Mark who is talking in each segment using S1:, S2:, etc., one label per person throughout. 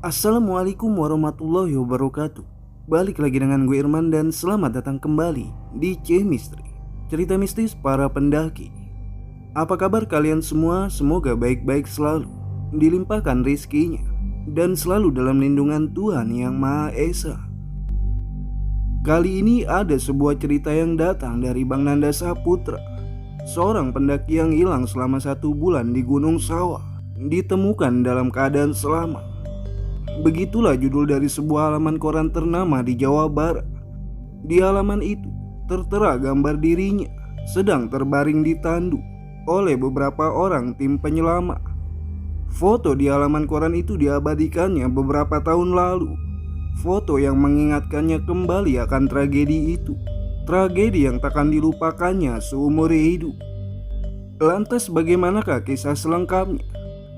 S1: Assalamualaikum warahmatullahi wabarakatuh. Balik lagi dengan gue Irman dan selamat datang kembali di C-Misteri, cerita mistis para pendaki. Apa kabar kalian semua? Semoga baik-baik selalu, dilimpahkan rezekinya, dan selalu dalam lindungan Tuhan Yang Maha Esa. Kali ini ada sebuah cerita yang datang dari Bang Nanda Saputra, seorang pendaki yang hilang selama 1 bulan di Gunung Sawah, ditemukan dalam keadaan selamat. Begitulah judul dari sebuah halaman koran ternama di Jawa Barat. Di halaman itu tertera gambar dirinya sedang terbaring di tandu oleh beberapa orang tim penyelamat. Foto di halaman koran itu diabadikannya beberapa tahun lalu. Foto yang mengingatkannya kembali akan tragedi itu. Tragedi yang takkan dilupakannya seumur hidup. Lantas bagaimanakah kisah selengkapnya?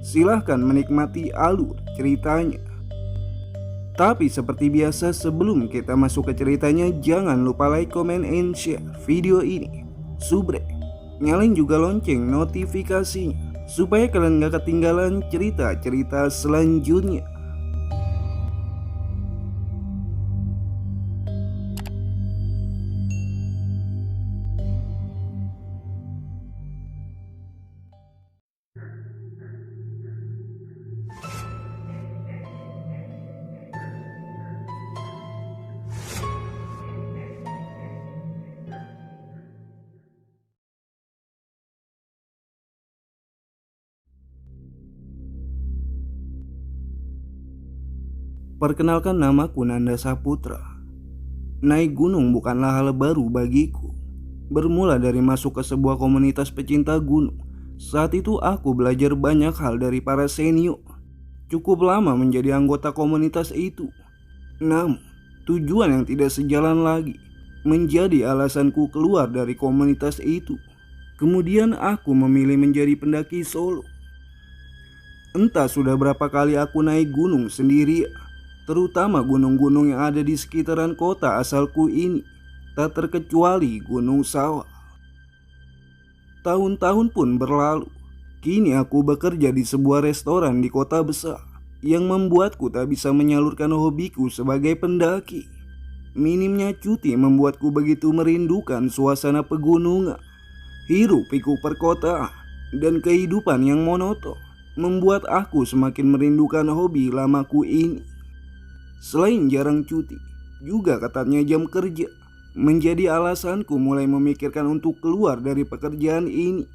S1: Silahkan menikmati alur ceritanya. Tapi seperti biasa, sebelum kita masuk ke ceritanya, jangan lupa like, comment, and share video ini. Subrek, nyalain juga lonceng notifikasinya supaya kalian gak ketinggalan cerita-cerita selanjutnya. Perkenalkan, namaku Nanda Saputra. Naik gunung bukanlah hal baru bagiku. Bermula dari masuk ke sebuah komunitas pecinta gunung. Saat itu aku belajar banyak hal dari para senior. Cukup lama menjadi anggota komunitas itu. Namun, tujuan yang tidak sejalan lagi menjadi alasanku keluar dari komunitas itu. Kemudian aku memilih menjadi pendaki solo. Entah sudah berapa kali aku naik gunung sendiri, terutama gunung-gunung yang ada di sekitaran kota asalku ini, tak terkecuali Gunung Sawah. Tahun-tahun pun berlalu. Kini aku bekerja di sebuah restoran di kota besar yang membuatku tak bisa menyalurkan hobiku sebagai pendaki. Minimnya cuti membuatku begitu merindukan suasana pegunungan. Hiruk-pikuk perkotaan dan kehidupan yang monoton membuat aku semakin merindukan hobi lamaku ini. Selain jarang cuti, juga ketatnya jam kerja menjadi alasanku mulai memikirkan untuk keluar dari pekerjaan ini.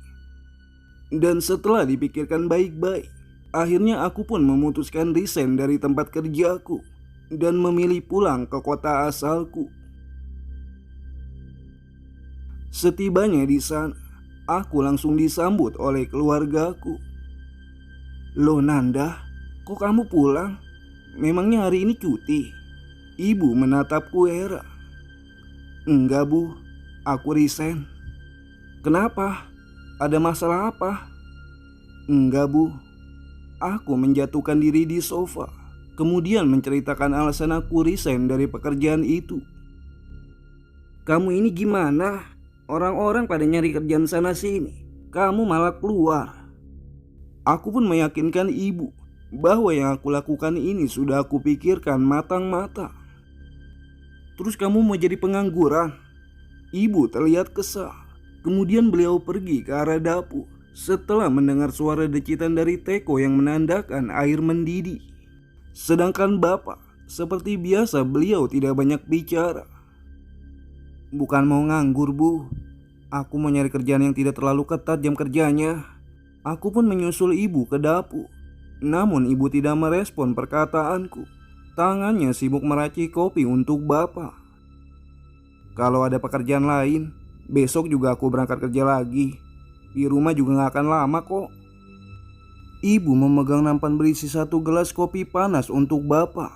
S1: Dan setelah dipikirkan baik-baik, akhirnya aku pun memutuskan resign dari tempat kerjaku dan memilih pulang ke kota asalku. Setibanya di sana, aku langsung disambut oleh keluargaku. "Loh Nanda, kok kamu pulang? Memangnya hari ini cuti?" Ibu menatapku heran. "Enggak bu, aku resign." "Kenapa? Ada masalah apa?" "Enggak bu." Aku menjatuhkan diri di sofa, kemudian menceritakan alasan aku resign dari pekerjaan itu. "Kamu ini gimana? Orang-orang pada nyari kerjaan sana sini, kamu malah keluar." Aku pun meyakinkan ibu bahwa yang aku lakukan ini sudah aku pikirkan matang-matang. "Terus kamu mau jadi pengangguran?" Ibu terlihat kesal. Kemudian beliau pergi ke arah dapur setelah mendengar suara decitan dari teko yang menandakan air mendidih. Sedangkan bapak, seperti biasa beliau tidak banyak bicara. "Bukan mau nganggur bu, aku mau nyari kerjaan yang tidak terlalu ketat jam kerjanya." Aku pun menyusul ibu ke dapur. Namun ibu tidak merespon perkataanku. Tangannya sibuk meracik kopi untuk bapak. "Kalau ada pekerjaan lain, besok juga aku berangkat kerja lagi. Di rumah juga gak akan lama kok." Ibu memegang nampan berisi 1 gelas kopi panas untuk bapak.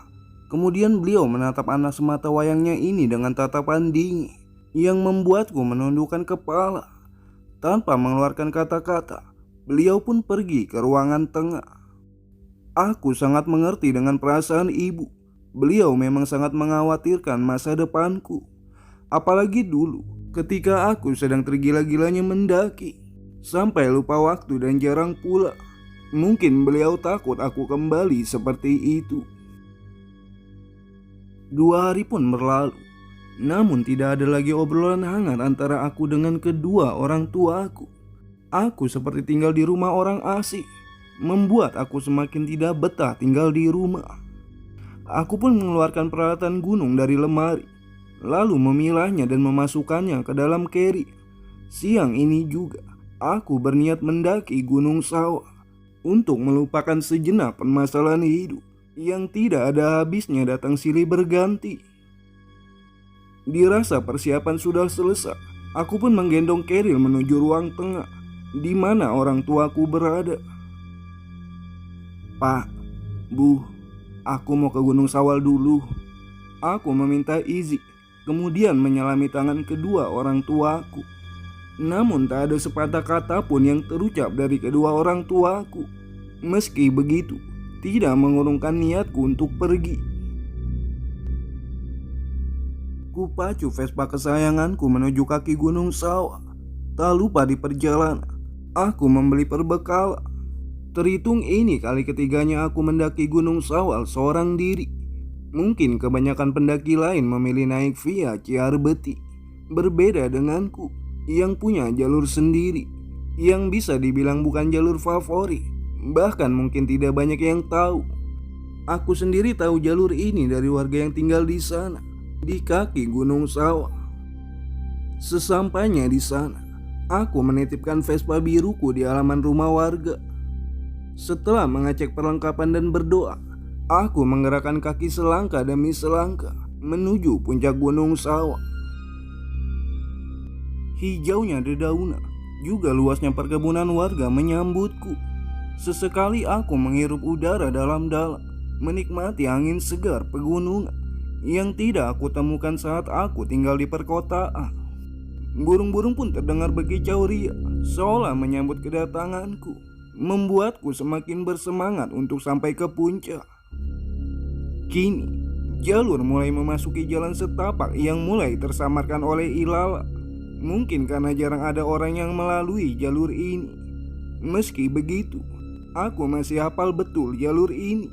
S1: Kemudian beliau menatap anak semata wayangnya ini dengan tatapan dingin yang membuatku menundukkan kepala. Tanpa mengeluarkan kata-kata, beliau pun pergi ke ruangan tengah. Aku sangat mengerti dengan perasaan ibu. Beliau memang sangat mengkhawatirkan masa depanku. Apalagi dulu ketika aku sedang tergila-gilanya mendaki, sampai lupa waktu dan jarang pulang. Mungkin beliau takut aku kembali seperti itu. 2 hari pun berlalu, namun tidak ada lagi obrolan hangat antara aku dengan kedua orang tuaku. Aku seperti tinggal di rumah orang asing, membuat aku semakin tidak betah tinggal di rumah. Aku pun mengeluarkan peralatan gunung dari lemari, lalu memilahnya dan memasukkannya ke dalam carrier. Siang ini juga, aku berniat mendaki Gunung Sawah untuk melupakan sejenak permasalahan hidup yang tidak ada habisnya datang silih berganti. Dirasa persiapan sudah selesai, aku pun menggendong Keril menuju ruang tengah di mana orang tuaku berada. "Pak, Bu, aku mau ke Gunung Sawal dulu." Aku meminta izin, kemudian menyelami tangan kedua orang tuaku. Namun tak ada sepatah kata pun yang terucap dari kedua orang tuaku. Meski begitu, tidak mengurungkan niatku untuk pergi. Kupacu Vespa kesayanganku menuju kaki Gunung Sawah. Tak lupa di perjalanan, aku membeli perbekalan. Terhitung ini kali ketiganya aku mendaki Gunung Sawal seorang diri. Mungkin kebanyakan pendaki lain memilih naik via Ciarbeti. Berbeda denganku yang punya jalur sendiri, yang bisa dibilang bukan jalur favorit. Bahkan mungkin tidak banyak yang tahu. Aku sendiri tahu jalur ini dari warga yang tinggal di sana, di kaki Gunung Sawah. Sesampainya di sana, aku menitipkan Vespa biruku di halaman rumah warga. Setelah mengecek perlengkapan dan berdoa, aku menggerakkan kaki selangkah demi selangkah menuju puncak Gunung Sawah. Hijaunya dedaunan, juga luasnya perkebunan warga menyambutku. Sesekali aku menghirup udara dalam-dalam, menikmati angin segar pegunungan yang tidak aku temukan saat aku tinggal di perkotaan. Burung-burung pun terdengar berkicau ria, seolah menyambut kedatanganku, membuatku semakin bersemangat untuk sampai ke puncak. Kini, jalur mulai memasuki jalan setapak yang mulai tersamarkan oleh ilalang. Mungkin karena jarang ada orang yang melalui jalur ini. Meski begitu, aku masih hafal betul jalur ini.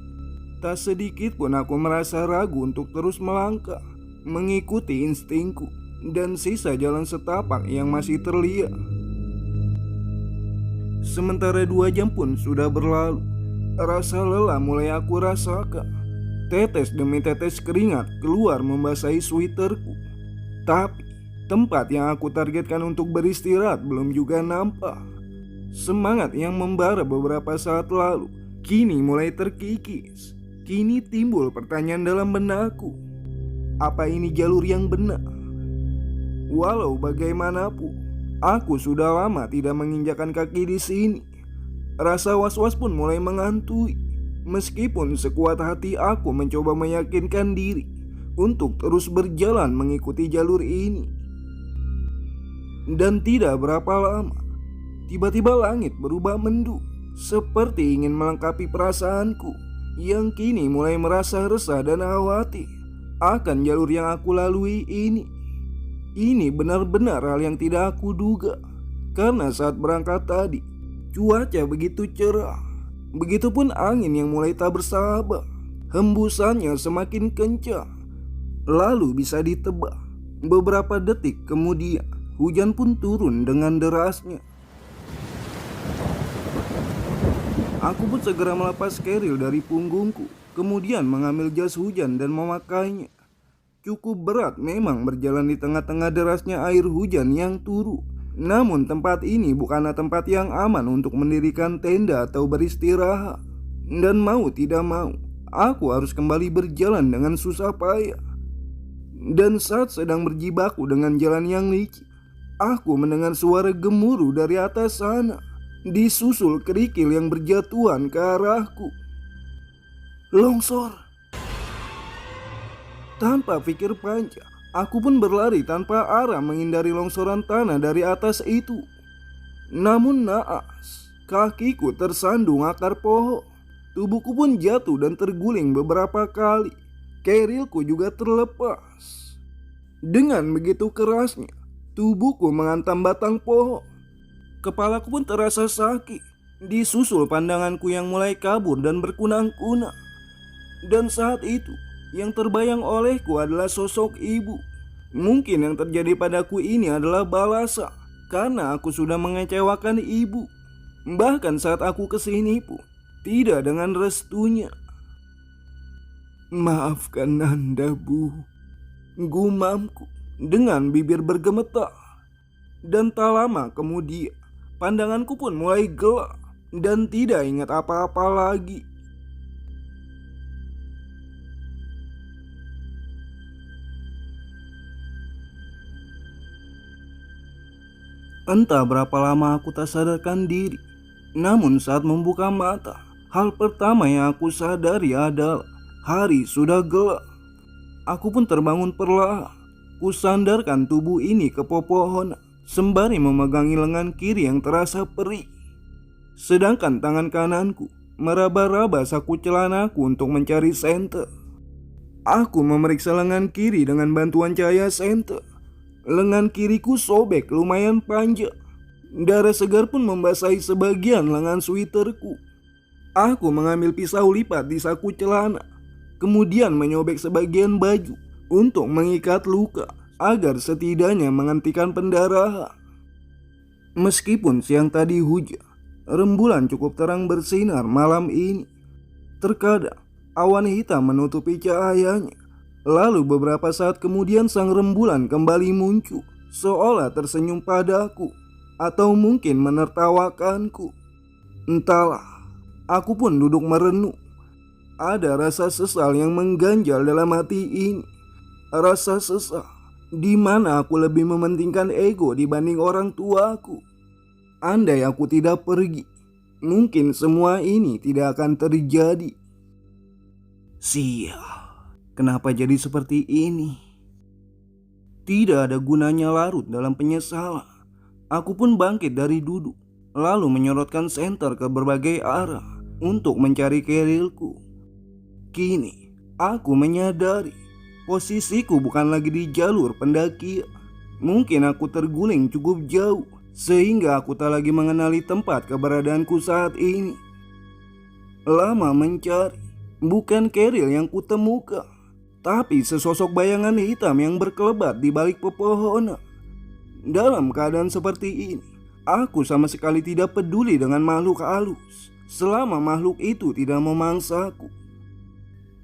S1: Tak sedikit pun aku merasa ragu untuk terus melangkah, mengikuti instingku dan sisa jalan setapak yang masih terlihat. Sementara 2 jam pun sudah berlalu, rasa lelah mulai aku rasakan. Tetes demi tetes keringat keluar membasahi sweaterku. Tapi tempat yang aku targetkan untuk beristirahat belum juga nampak. Semangat yang membara beberapa saat lalu kini mulai terkikis. Kini timbul pertanyaan dalam benakku, apa ini jalur yang benar? Walau bagaimanapun, aku sudah lama tidak menginjakan kaki di sini. Rasa was-was pun mulai menghantui. Meskipun sekuat hati aku mencoba meyakinkan diri untuk terus berjalan mengikuti jalur ini. Dan tidak berapa lama, tiba-tiba langit berubah mendung, seperti ingin melengkapi perasaanku yang kini mulai merasa resah dan khawatir akan jalur yang aku lalui ini. Ini benar-benar hal yang tidak aku duga, karena saat berangkat tadi, cuaca begitu cerah. Begitupun angin yang mulai tak bersahabat, hembusannya semakin kencang. Lalu bisa ditebak, beberapa detik kemudian hujan pun turun dengan derasnya. Aku pun segera melepas keril dari punggungku, kemudian mengambil jas hujan dan memakainya. Cukup berat memang berjalan di tengah-tengah derasnya air hujan yang turun. Namun tempat ini bukanlah tempat yang aman untuk mendirikan tenda atau beristirahat. Dan mau tidak mau, aku harus kembali berjalan dengan susah payah. Dan saat sedang berjibaku dengan jalan yang licin, aku mendengar suara gemuruh dari atas sana, disusul kerikil yang berjatuhan ke arahku. Longsor! Tanpa pikir panjang, aku pun berlari tanpa arah menghindari longsoran tanah dari atas itu. Namun naas, kakiku tersandung akar pohon. Tubuhku pun jatuh dan terguling beberapa kali. Kerilku juga terlepas. Dengan begitu kerasnya, tubuhku menghantam batang pohon. Kepalaku pun terasa sakit, disusul pandanganku yang mulai kabur dan berkunang-kunang. Dan saat itu, Yang terbayang olehku adalah sosok ibu. Mungkin yang terjadi padaku ini adalah balasan karena aku sudah mengecewakan ibu. Bahkan saat aku kesini pun tidak dengan restunya. "Maafkan Nanda, Bu," gumamku dengan bibir bergemetar. Dan tak lama kemudian pandanganku pun mulai gelap dan tidak ingat apa-apa lagi. Entah berapa lama aku tak sadarkan diri. Namun saat membuka mata, hal pertama yang aku sadari adalah hari sudah gelap. Aku pun terbangun perlahan. Kusandarkan tubuh ini ke pepohonan sembari memegangi lengan kiri yang terasa perih. Sedangkan tangan kananku meraba-raba saku celanaku untuk mencari senter. Aku memeriksa lengan kiri dengan bantuan cahaya senter. Lengan kiriku sobek lumayan panjang. Darah segar pun membasahi sebagian lengan sweaterku. Aku mengambil pisau lipat di saku celana, kemudian menyobek sebagian baju untuk mengikat luka agar setidaknya menghentikan pendarahan. Meskipun siang tadi hujan, rembulan cukup terang bersinar malam ini. Terkadang awan hitam menutupi cahayanya. Lalu beberapa saat kemudian sang rembulan kembali muncul, seolah tersenyum padaku, atau mungkin menertawakanku. Entahlah, aku pun duduk merenung. Ada rasa sesal yang mengganjal dalam hati ini. Rasa sesal di mana aku lebih mementingkan ego dibanding orang tuaku. Andai aku tidak pergi, mungkin semua ini tidak akan terjadi. Sial. Kenapa jadi seperti ini? Tidak ada gunanya larut dalam penyesalan. Aku pun bangkit dari duduk, lalu menyorotkan senter ke berbagai arah untuk mencari kerilku. Kini, aku menyadari posisiku bukan lagi di jalur pendakian. Mungkin aku terguling cukup jauh, sehingga aku tak lagi mengenali tempat keberadaanku saat ini. Lama mencari, bukan keril yang kutemukan, tapi sesosok bayangan hitam yang berkelebat di balik pepohonan. Dalam keadaan seperti ini, aku sama sekali tidak peduli dengan makhluk halus, selama makhluk itu tidak memangsaku.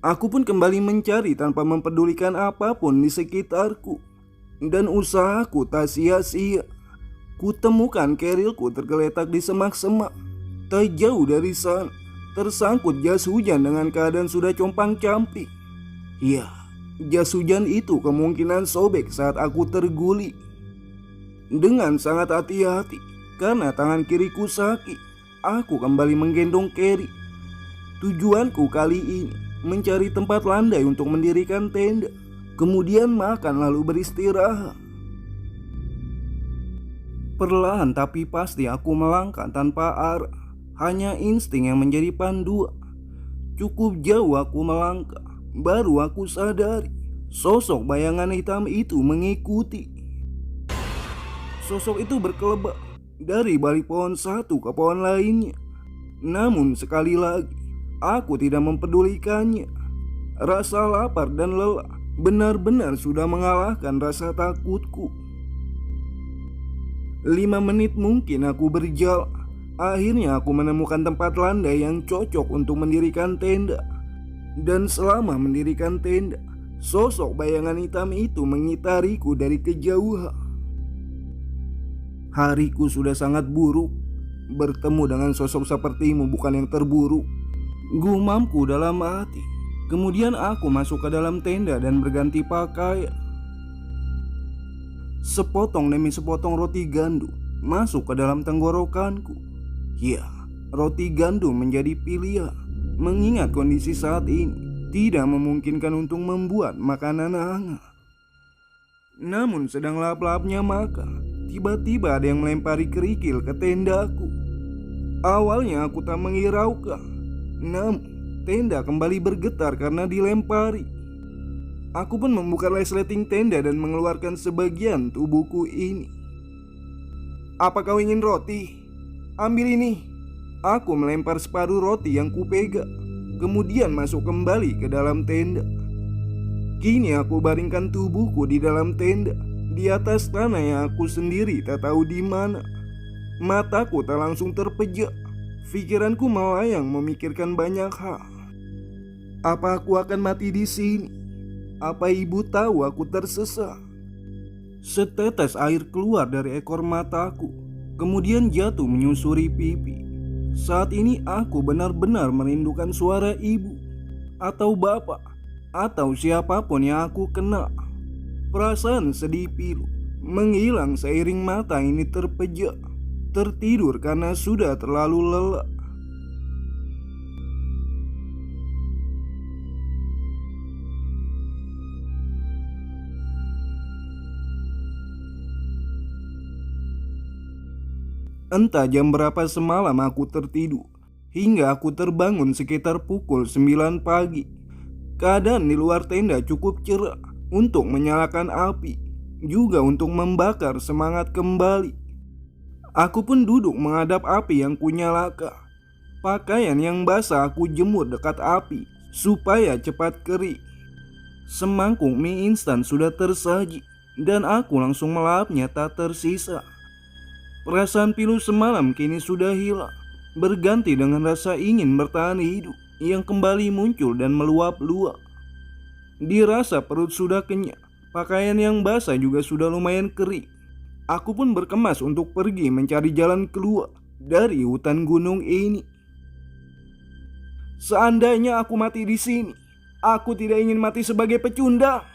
S1: Aku pun kembali mencari tanpa mempedulikan apapun di sekitarku. Dan usahaku tak sia-sia. Kutemukan kerilku tergeletak di semak-semak. Tak jauh dari sana, tersangkut jas hujan dengan keadaan sudah compang-camping. Ya, jas hujan itu kemungkinan sobek saat aku terguling. Dengan sangat hati-hati, karena tangan kiriku sakit, aku kembali menggendong Kerry. Tujuanku kali ini mencari tempat landai untuk mendirikan tenda, kemudian makan lalu beristirahat. Perlahan tapi pasti aku melangkah tanpa arah, hanya insting yang menjadi panduan. Cukup jauh aku melangkah, baru aku sadari sosok bayangan hitam itu mengikuti. Sosok itu berkelebat dari balik pohon satu ke pohon lainnya. Namun sekali lagi, aku tidak mempedulikannya. Rasa lapar dan lelah benar-benar sudah mengalahkan rasa takutku. 5 menit mungkin aku berjalan. Akhirnya aku menemukan tempat landai yang cocok untuk mendirikan tenda. Dan selama mendirikan tenda, sosok bayangan hitam itu mengitariku dari kejauhan. Hariku sudah sangat buruk. Bertemu dengan sosok sepertimu bukan yang terburuk, gumamku dalam hati. Kemudian aku masuk ke dalam tenda dan berganti pakaian. Sepotong demi sepotong roti gandum masuk ke dalam tenggorokanku. Ya, roti gandum menjadi pilihan, mengingat kondisi saat ini tidak memungkinkan untuk membuat makanan hangat. Namun sedang lap-lapnya makan, tiba-tiba ada yang melempari kerikil ke tendaku. Awalnya aku tak menghiraukan, namun tenda kembali bergetar karena dilempari. Aku pun membuka resleting tenda dan mengeluarkan sebagian tubuhku ini. "Apa kau ingin roti? Ambil ini." Aku melempar separuh roti yang kupegang, kemudian masuk kembali ke dalam tenda. Kini aku baringkan tubuhku di dalam tenda, di atas tanah yang aku sendiri tak tahu di mana. Mataku tak langsung terpejak. Pikiranku melayang memikirkan banyak hal. Apa aku akan mati di sini? Apa ibu tahu aku tersesat? Setetes air keluar dari ekor mataku, kemudian jatuh menyusuri pipi. Saat ini aku benar-benar merindukan suara ibu, atau bapak, atau siapapun yang aku kenal. Perasaan sedih pilu menghilang seiring mata ini terpejak, tertidur karena sudah terlalu lelah. Entah jam berapa semalam aku tertidur, hingga aku terbangun sekitar pukul 9 pagi. Keadaan di luar tenda cukup cerah untuk menyalakan api, juga untuk membakar semangat kembali. Aku pun duduk menghadap api yang kunyalakan. Pakaian yang basah aku jemur dekat api supaya cepat kering. Semangkuk mie instan sudah tersaji dan aku langsung melahapnya tak tersisa. Perasaan pilu semalam kini sudah hilang, berganti dengan rasa ingin bertahan hidup yang kembali muncul dan meluap-luap. Dirasa perut sudah kenyang, pakaian yang basah juga sudah lumayan kering. Aku pun berkemas untuk pergi mencari jalan keluar dari hutan gunung ini. Seandainya aku mati di sini, aku tidak ingin mati sebagai pecundang,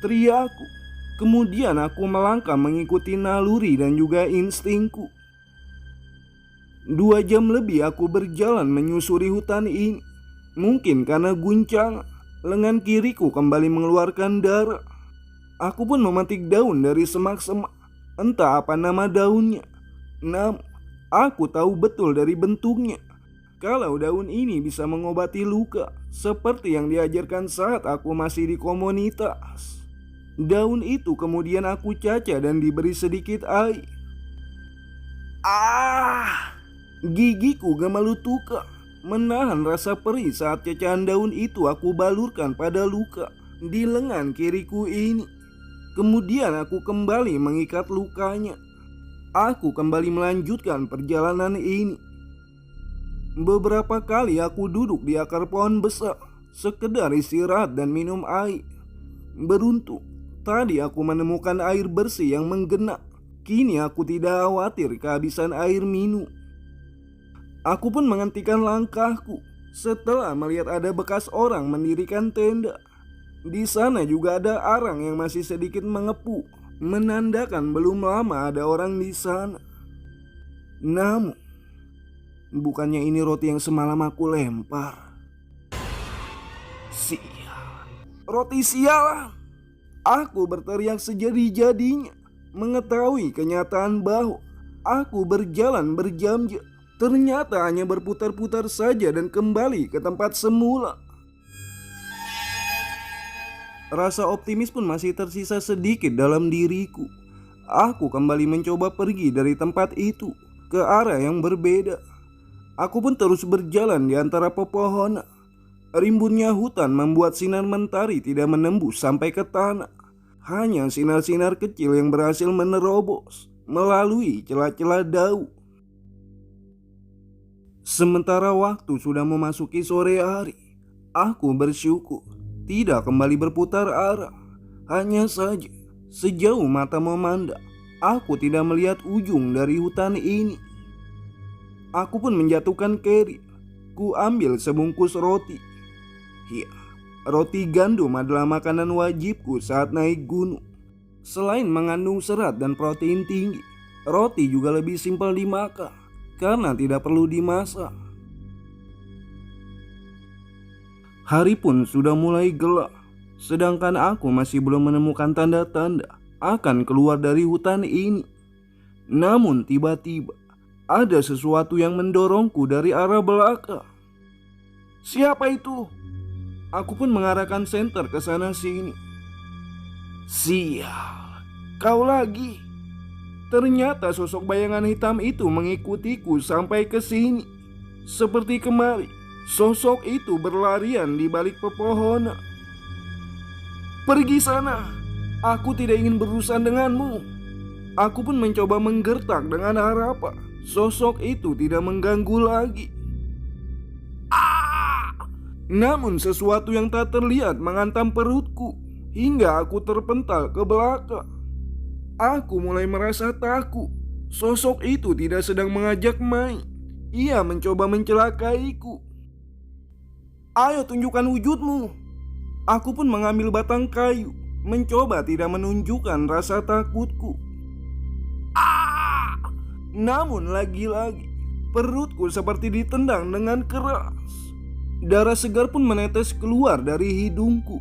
S1: teriakku. Kemudian aku melangkah mengikuti naluri dan juga instingku. 2 jam lebih aku berjalan menyusuri hutan ini. Mungkin karena guncang, lengan kiriku kembali mengeluarkan darah. Aku pun memetik daun dari semak-semak, entah apa nama daunnya. Namun, aku tahu betul dari bentuknya kalau daun ini bisa mengobati luka, seperti yang diajarkan saat aku masih di komunitas. Daun itu kemudian aku caca dan diberi sedikit air. Gigiku gemelutuka menahan rasa perih saat cacahan daun itu aku balurkan pada luka di lengan kiriku ini. Kemudian aku kembali mengikat lukanya. Aku kembali melanjutkan perjalanan ini. Beberapa kali aku duduk di akar pohon besar, sekedar istirahat dan minum air. Beruntung, tadi aku menemukan air bersih yang menggenang. Kini aku tidak khawatir kehabisan air minum. Aku pun menghentikan langkahku setelah melihat ada bekas orang mendirikan tenda. Di sana juga ada arang yang masih sedikit mengepul, menandakan belum lama ada orang di sana. Namun, bukannya ini roti yang semalam aku lempar? Sial, roti sialan! Aku berteriak sejadi-jadinya, mengetahui kenyataan bahwa aku berjalan berjam-jam, ternyata hanya berputar-putar saja dan kembali ke tempat semula. Rasa optimis pun masih tersisa sedikit dalam diriku. Aku kembali mencoba pergi dari tempat itu ke arah yang berbeda. Aku pun terus berjalan di antara pepohonan. Rimbunnya hutan membuat sinar mentari tidak menembus sampai ke tanah. Hanya sinar-sinar kecil yang berhasil menerobos melalui celah-celah daun. Sementara waktu sudah memasuki sore hari, aku bersyukur tidak kembali berputar arah. Hanya saja sejauh mata memandang, aku tidak melihat ujung dari hutan ini. Aku pun menjatuhkan carrier. Ku ambil sebungkus roti. Ya, roti gandum adalah makanan wajibku saat naik gunung. Selain mengandung serat dan protein tinggi, roti juga lebih simpel dimakan karena tidak perlu dimasak. Hari pun sudah mulai gelap, sedangkan aku masih belum menemukan tanda-tanda akan keluar dari hutan ini. Namun tiba-tiba ada sesuatu yang mendorongku dari arah belakang. Siapa itu? Aku pun mengarahkan senter ke sana sini. Sial, kau lagi. Ternyata sosok bayangan hitam itu mengikutiku sampai ke sini. Seperti kemarin, sosok itu berlarian di balik pepohonan. Pergi sana. Aku tidak ingin berurusan denganmu. Aku pun mencoba menggertak dengan harapan sosok itu tidak mengganggu lagi. Namun sesuatu yang tak terlihat menghantam perutku hingga aku terpental ke belakang. Aku mulai merasa takut. Sosok itu tidak sedang mengajak main. Ia mencoba mencelakaiku. Ayo tunjukkan wujudmu. Aku pun mengambil batang kayu, mencoba tidak menunjukkan rasa takutku. Namun lagi-lagi perutku seperti ditendang dengan keras. Darah segar pun menetes keluar dari hidungku.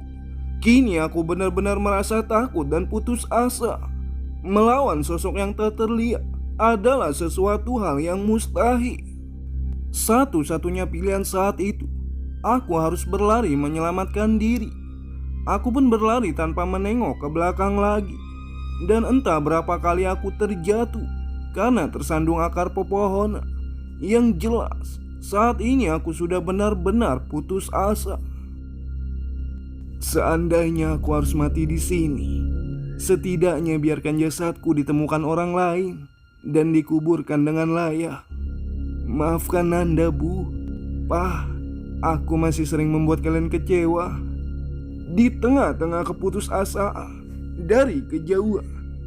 S1: Kini aku benar-benar merasa takut dan putus asa. Melawan sosok yang tak terlihat adalah sesuatu hal yang mustahil. Satu-satunya pilihan saat itu, aku harus berlari menyelamatkan diri. Aku pun berlari tanpa menengok ke belakang lagi. Dan entah berapa kali aku terjatuh karena tersandung akar pepohonan. Yang jelas, saat ini aku sudah benar-benar putus asa. Seandainya aku harus mati di sini, setidaknya biarkan jasadku ditemukan orang lain dan dikuburkan dengan layak. Maafkan Nanda, Bu. Pak, aku masih sering membuat kalian kecewa. Di tengah-tengah keputusasaan, dari kejauhan,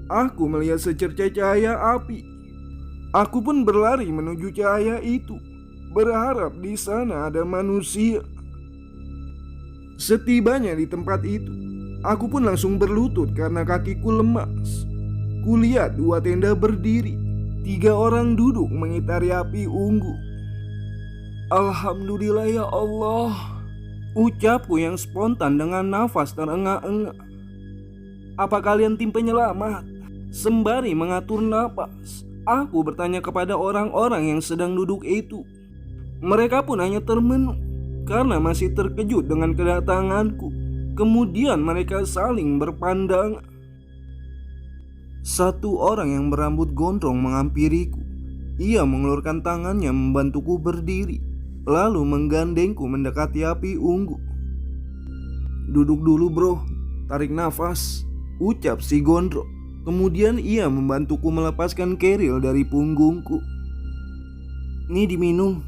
S1: aku melihat secercah cahaya api. Aku pun berlari menuju cahaya itu, berharap di sana ada manusia. Setibanya di tempat itu, aku pun langsung berlutut karena kakiku lemas. Kulihat 2 tenda berdiri, 3 orang duduk mengitari api unggu. Alhamdulillah ya Allah, ucapku yang spontan dengan nafas terengah-engah. Apa kalian tim penyelamat? Sembari mengatur napas, aku bertanya kepada orang-orang yang sedang duduk itu. Mereka pun hanya termenung karena masih terkejut dengan kedatanganku. Kemudian mereka saling berpandangan. Satu orang yang berambut gondrong menghampiriku. Ia mengelurkan tangannya membantuku berdiri, lalu menggandengku mendekati api unggu. Duduk dulu bro, tarik nafas, ucap si gondrong. Kemudian ia membantuku melepaskan keril dari punggungku. Ini diminum.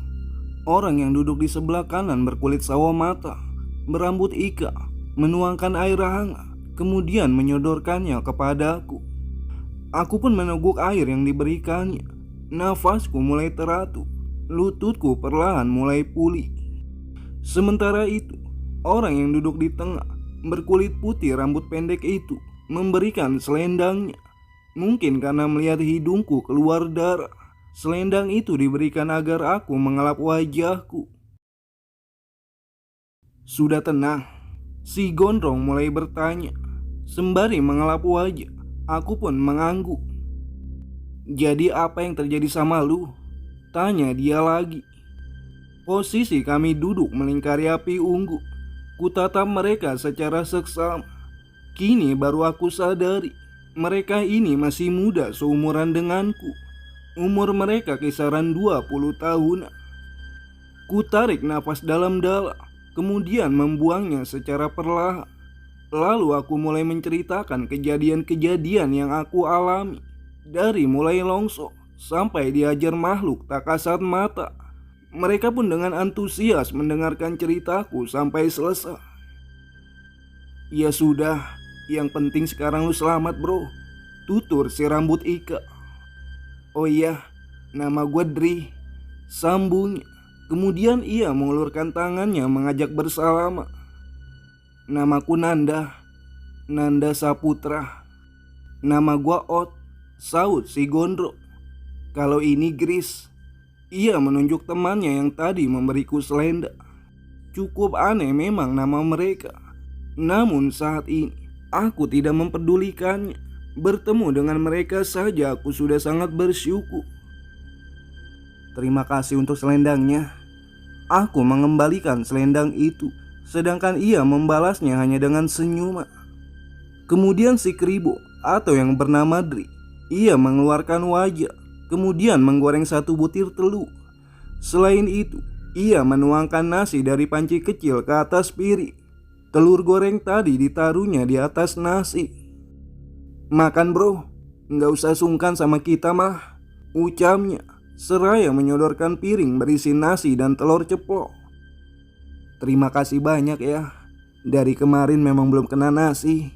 S1: Orang yang duduk di sebelah kanan berkulit sawo mata, berambut ika, menuangkan air hangat, kemudian menyodorkannya kepadaku. Aku pun meneguk air yang diberikannya. Nafasku mulai teratur, lututku perlahan mulai pulih. Sementara itu, orang yang duduk di tengah, berkulit putih rambut pendek itu, memberikan selendangnya. Mungkin karena melihat hidungku keluar darah, selendang itu diberikan agar aku mengelap wajahku. Sudah tenang, si gondrong mulai bertanya. Sembari mengelap wajah, aku pun mengangguk. Jadi apa yang terjadi sama lu? Tanya dia lagi. Posisi kami duduk melingkari api unggu. Kutatap mereka secara seksama. Kini baru aku sadari, mereka ini masih muda seumuran denganku. Umur mereka kisaran 20 tahun. Ku tarik napas dalam-dalam, kemudian membuangnya secara perlahan. Lalu aku mulai menceritakan kejadian-kejadian yang aku alami. Dari mulai longsor sampai diajar makhluk tak kasat mata. Mereka pun dengan antusias mendengarkan ceritaku sampai selesai. Ya sudah, yang penting sekarang lu selamat bro, tutur si rambut ika. Oh iya, nama gue Dri, sambungnya. Kemudian ia mengulurkan tangannya mengajak bersalaman. Namaku Nanda, Nanda Saputra. Nama gue Ot, saut si gondrong. Kalau ini Gris. Ia menunjuk temannya yang tadi memberiku selendang. Cukup aneh memang nama mereka. Namun saat ini aku tidak mempedulikannya. Bertemu dengan mereka saja aku sudah sangat bersyukur. Terima kasih untuk selendangnya. Aku mengembalikan selendang itu, sedangkan ia membalasnya hanya dengan senyuman. Kemudian si Kribo atau yang bernama Dri, ia mengeluarkan wajan, kemudian menggoreng 1 butir telur. Selain itu, ia menuangkan nasi dari panci kecil ke atas piring. Telur goreng tadi ditaruhnya di atas nasi. "Makan bro, nggak usah sungkan sama kita mah," ucapnya seraya menyodorkan piring berisi nasi dan telur ceplok. "Terima kasih banyak ya, dari kemarin memang belum kena nasi,"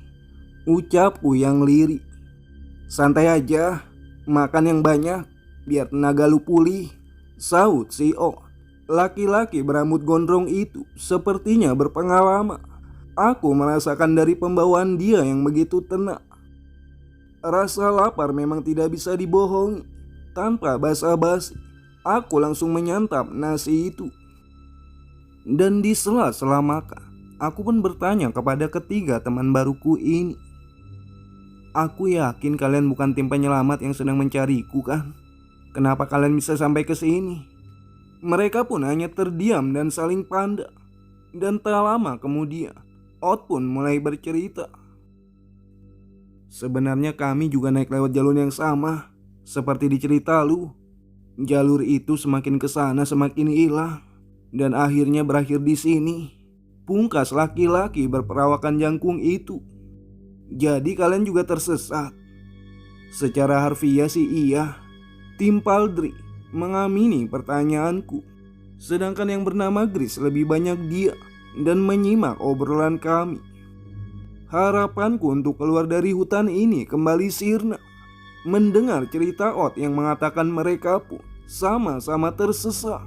S1: ucapku yang lirik. "Santai aja, makan yang banyak biar tenaga lu pulih," sahut si O. Laki-laki berambut gondrong itu sepertinya berpengalaman. Aku merasakan dari pembawaan dia yang begitu tenang. Rasa lapar memang tidak bisa dibohongi. Tanpa basa-basi, aku langsung menyantap nasi itu. Dan di sela-sela makan, aku pun bertanya kepada ketiga teman baruku ini. "Aku yakin kalian bukan tim penyelamat yang sedang mencariku kan? Kenapa kalian bisa sampai ke sini?" Mereka pun hanya terdiam dan saling pandang. Dan tak lama kemudian, Ot pun mulai bercerita. "Sebenarnya kami juga naik lewat jalur yang sama. Seperti di cerita lu. Jalur itu semakin kesana semakin hilang. Dan akhirnya berakhir di sini," pungkas laki-laki berperawakan jangkung itu. "Jadi kalian juga tersesat?" "Secara harfiah sih iya," Tim Paldri mengamini pertanyaanku. Sedangkan yang bernama Gris lebih banyak dia dan menyimak obrolan kami. Harapanku untuk keluar dari hutan ini kembali sirna. Mendengar cerita Ot yang mengatakan mereka pun sama-sama tersesat.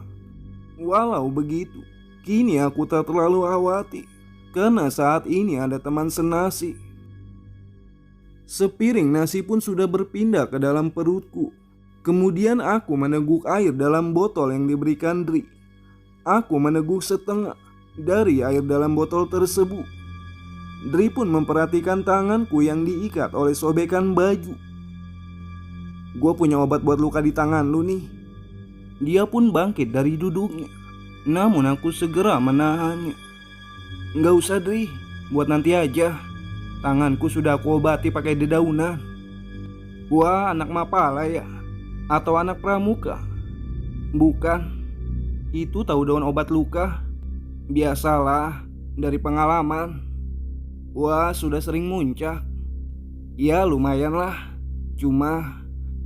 S1: Walau begitu, kini aku tak terlalu khawatir karena saat ini ada teman senasi. Sepiring nasi pun sudah berpindah ke dalam perutku. Kemudian aku meneguk air dalam botol yang diberikan Dri. Aku meneguk setengah dari air dalam botol tersebut. Dri pun memperhatikan tanganku yang diikat oleh sobekan baju. "Gue punya obat buat luka di tangan lu nih." Dia pun bangkit dari duduknya. Namun aku segera menahannya. "Nggak usah Dri, buat nanti aja. Tanganku sudah aku obati pakai dedaunan." "Wah, anak mapala ya? Atau anak pramuka?" "Bukan, itu tahu daun obat luka. Biasalah, dari pengalaman." "Wah, sudah sering muncak." "Ya lumayan lah. Cuma..."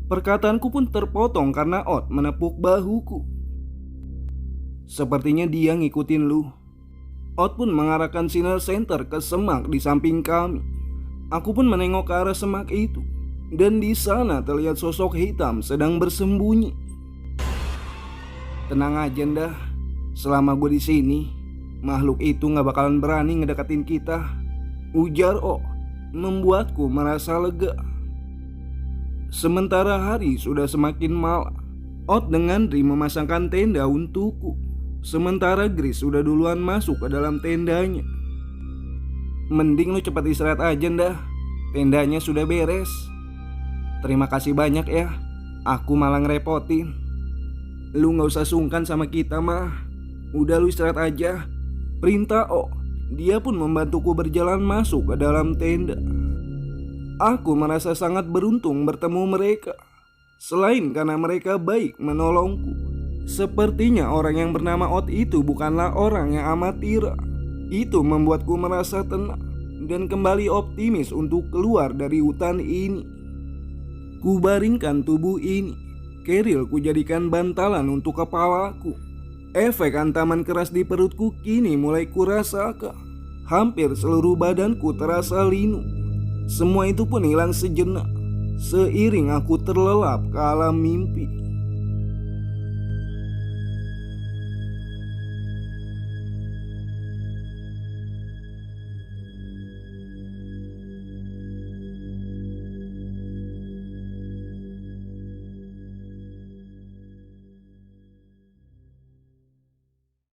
S1: Perkataanku pun terpotong karena Ot menepuk bahuku. "Sepertinya dia ngikutin lu." Ot pun mengarahkan sinar senter ke semak di samping kami. Aku pun menengok ke arah semak itu. Dan di sana terlihat sosok hitam sedang bersembunyi. "Tenang aja dah. Selama gue di sini, makhluk itu gak bakalan berani ngedekatin kita," ujar O, membuatku merasa lega. Sementara hari sudah semakin malam, Ot dengan Dri memasangkan tenda untukku. Sementara Gris sudah duluan masuk ke dalam tendanya. "Mending lu cepat istirahat aja dah. Tendanya sudah beres." "Terima kasih banyak ya. Aku malah ngerepotin." "Lu gak usah sungkan sama kita mah. Udah lu istirahat aja," perintah O. Dia pun membantuku berjalan masuk ke dalam tenda. Aku merasa sangat beruntung bertemu mereka. Selain karena mereka baik menolongku, sepertinya orang yang bernama Ot itu bukanlah orang yang amatir. Itu membuatku merasa tenang dan kembali optimis untuk keluar dari hutan ini. Kubaringkan tubuh ini. Keril kujadikan bantalan untuk kepalaku. Efek hantaman keras di perutku kini mulai kurasakan. Hampir seluruh badanku terasa linu. Semua itu pun hilang sejenak seiring aku terlelap ke alam mimpi.